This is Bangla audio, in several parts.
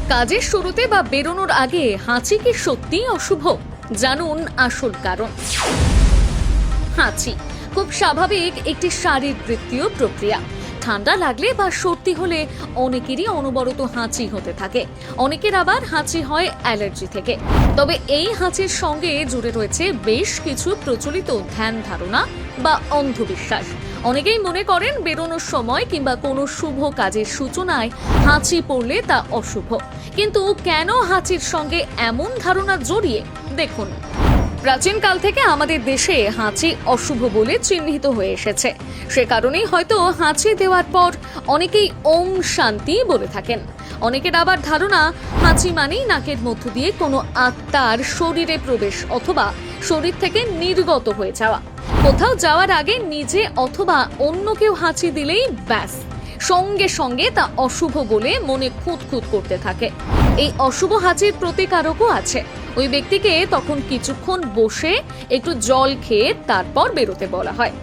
কাজের শুরুতে বা বেরোনোর আগে হাঁচি কি সত্যিই অশুভ? জানুন আসল কারণ। হাঁচি খুব স্বাভাবিক একটি শারীরবৃত্তীয় প্রক্রিয়া। ঠান্ডা লাগলে বা সর্দি হলে অনেকেরই অনবরত হাঁচি হতে থাকে। অনেকের আবার হাঁচি হয় অ্যালার্জি থেকে। তবে এই হাঁচির সঙ্গে জুড়ে রয়েছে বেশ কিছু প্রচলিত ধ্যান ধারণা বা অন্ধবিশ্বাস। অনেকেই মনে করেন বেরোনোর সময় কিংবা কোনো শুভ কাজের সূচনায় হাঁচি পড়লে তা অশুভ। কিন্তু কেন হাঁচির সঙ্গে এমন ধারণা জড়িয়ে, দেখুন। প্রাচীনকাল থেকে আমাদের দেশে হাঁচি অশুভ বলে চিহ্নিত হয়ে এসেছে। সে কারণেই হয়তো হাঁচি দেওয়ার পর অনেকেই ওম শান্তি বলে থাকেন। অনেকের আবার ধারণা হাঁচি মানেই নাকের মধ্য দিয়ে কোনো আত্মার শরীরে প্রবেশ অথবা শরীর থেকে নির্গত হয়ে যাওয়া। কোথাও যাওয়ার আগে নিজে অথবা অন্য কেউ হাঁচি দিলেই ব্যাস, সঙ্গে সঙ্গে তা অশুভ বলে মনে খুঁতখুঁত করতে থাকে। এই অশুভ হাঁচির প্রতিকারকও আছে। ওই ব্যক্তিকে তখন কিছুক্ষণ বসে একটু জল খেয়ে তারপর বেরোতে বলা হয়।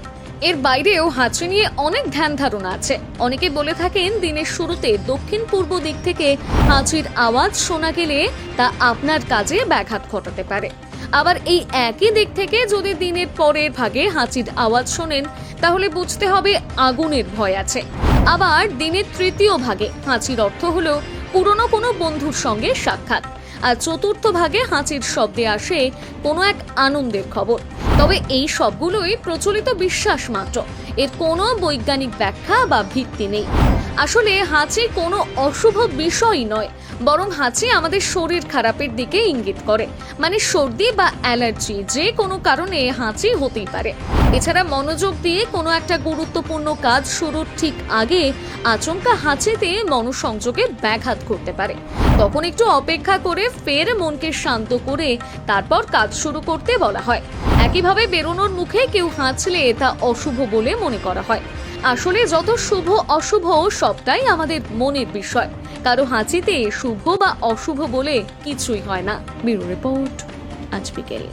এর বাইরেও হাঁচি নিয়ে অনেক ধ্যান ধারণা আছে। অনেকে বলে থাকেন দিনের শুরুতে দক্ষিণ পূর্ব দিক থেকে হাঁচির আওয়াজ শোনা গেলে তা আপনার কাজে ব্যাঘাত ঘটাতে পারে। আবার এই একই দিক থেকে যদি দিনের পরের ভাগে হাঁচির আওয়াজ শোনেন তাহলে বুঝতে হবে আগুনের ভয় আছে। আবার দিনের তৃতীয় ভাগে হাঁচির অর্থ হলো পুরনো কোনো বন্ধুর সঙ্গে সাক্ষাৎ। আর চতুর্থ ভাগে হাঁচির শব্দে আসে কোনো এক আনন্দের খবর। তবে এই সবগুলোই প্রচলিত বিশ্বাস মাত্র, এর কোনো বৈজ্ঞানিক ব্যাখ্যা বা ভিত্তি নেই। আসলে হাঁচি কোনো অশুভ বিষয় নয়, বরং হাঁচি আমাদের শরীর খারাপের দিকে ইঙ্গিত করে। মানে সর্দি বা অ্যালার্জি যে কোনো কারণে হাঁচি হতেই পারে। এছাড়া মনোযোগ দিয়ে কোনো একটা গুরুত্বপূর্ণ কাজ শুরুর ঠিক আগে আচমকা হাঁচিতে মনোসংযোগে ব্যাঘাত ঘটতে পারে। তখন একটু অপেক্ষা করে ফের মনকে শান্ত করে তারপর কাজ শুরু করতে বলা হয়। একইভাবে বেরোনোর মুখে কেউ হাঁচলে তা অশুভ বলে মনে করা হয়। আসলে যত শুভ অশুভ সবটাই আমাদের মনের বিষয়। কারো হাঁচিতে শুভ বা অশুভ বলে কিছুই হয় না। ব্যুরো রিপোর্ট, আজ বিকেল।